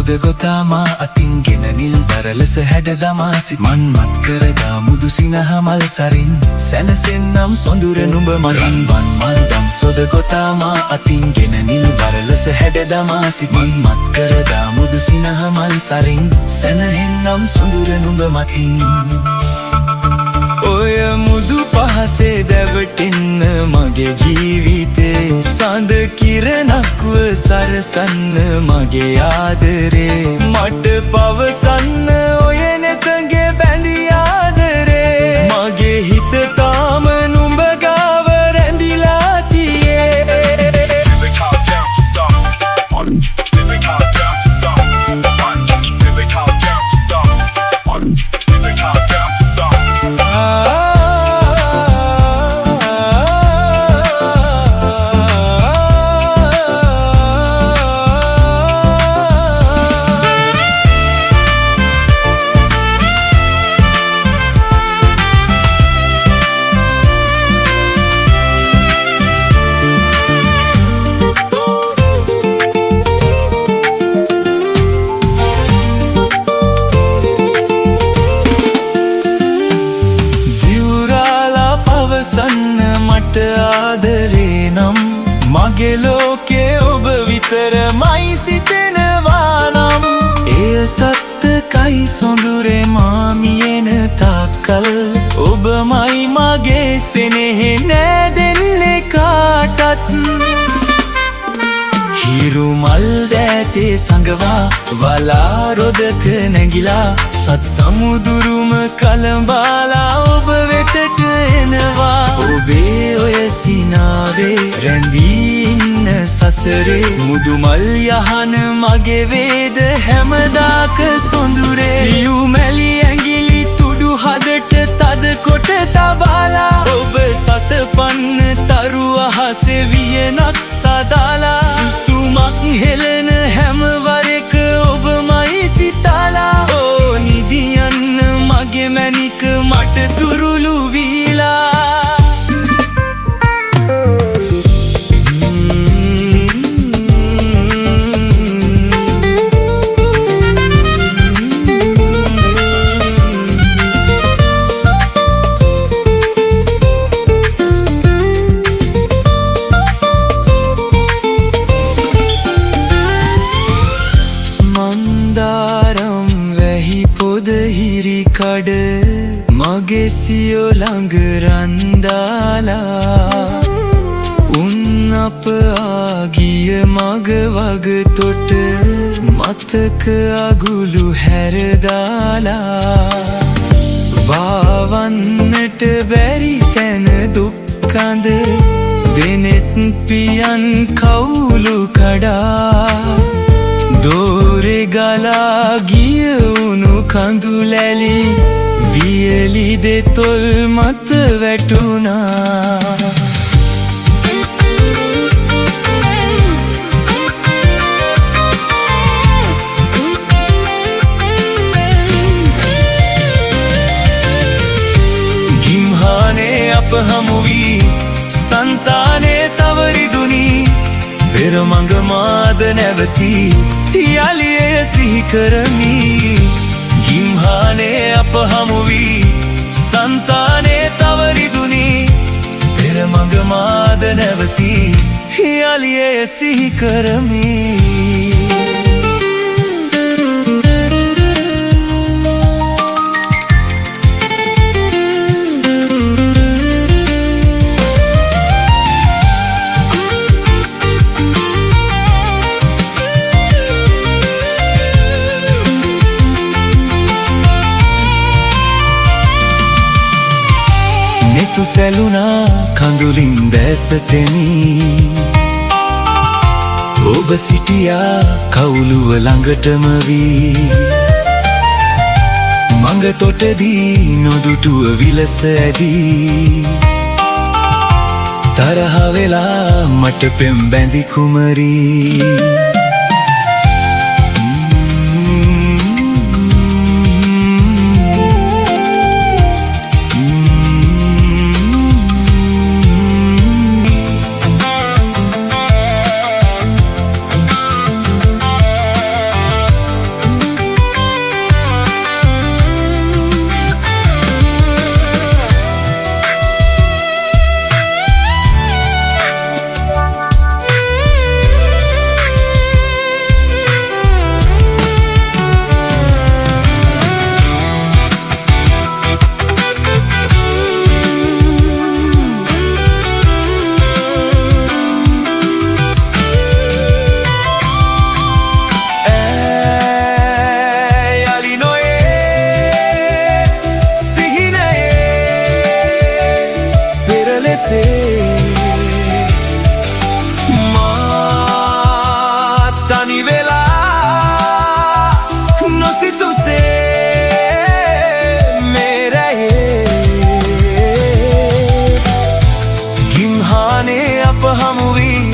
සොදගොතාමා අතින්ගෙන නිල් දරලෙස හැඩදමා සිත් මන්මත් කරදා මුදු සිනහමල් සරින් සැනසෙන්නම් සොඳුර නුඹ මරින් වන් මල්දම් සොදගොතාමා අතින්ගෙන නිල් දරලෙස හැඩදමා සිත් මන්මත් කරදා මුදු සිනහමල් සරින් සැනහෙන්නම් සොඳුර නුඹ මතින් ඔය මුදු පහසේ දැවටෙන්න මගේ ජීවිතේ සඳ කිරණක්ව සරසන්න මගේ ආදරේ මට පවසන්න ඔය නෙතගේ බැඳි ආදරේ මගේ හිත තාම නුඹ ගාව රැඳිලා තියේ ආදරේ නම් මගේ ලෝකේ ඔබ විතරමයි සිතෙනවා නම් එය සත්තකයි සොඳුරේ මාමියෙන තාක්කල් ඔබමයි මගේ සෙනෙහෙ නෑදෙන්නේ කාටත් හිරු මල් දෑතේ සඟවා වලා රොදක නැගිලා සත් සමුදුරුම කලඹාලා ඔබ වෙතට එනවා ඔබේ ඔය සිනාවේ රැඳී ඉන්න සසරේ මුදුමල් යහන මගේ වේද හැමදාක සොඳුරේ සියු මැලි ඇඟිලි තුඩු හදට තද කොට තබාලා ඔබ සතපන්න තරු අහසේ වියනක් සදාලා සුසුමක් හෙලන හැමවරක ඔබමයි සිතාලා ඕ නිදියන්න මගේ මැනික මට දුරුළු වීලා කඩ මගේ සියෝ ළඟ රන්දාලා උන් අප ආගිය මග වග තොට මතක අගුළු හැරදාලා වාවන්නට බැරි තැන දුක්කඳ දෙනෙත් පියන් කවුලු කඩා දෝරෙ ගලා ගිය උණු කඳුලැලි වියලි දෙතොල් මත වැටුණා ගිම්හානේ අප හමු වී සංතානේ තවරිදුනි පෙර මඟ මාද නැවති යලිය සිහි කරමි ගිම්හානේ අප හමු වී සංතානේ තවරිදුනි පෙර මඟ මාද නැවති යලිය සිහි කරමි නෙතු සැලුනා කඳුලින් දැසතෙමි ඔබ සිටියා කවුළුව ළඟටම වී මඟ තොටදී නොදුටුව විලස ඇදී තරහ වෙලා මට පෙම් බැඳි කුමරී කෙසේ මා තනි වෙලා නොසිතුසේ මේ රැයේ ගිම්හානේ අප හමු වී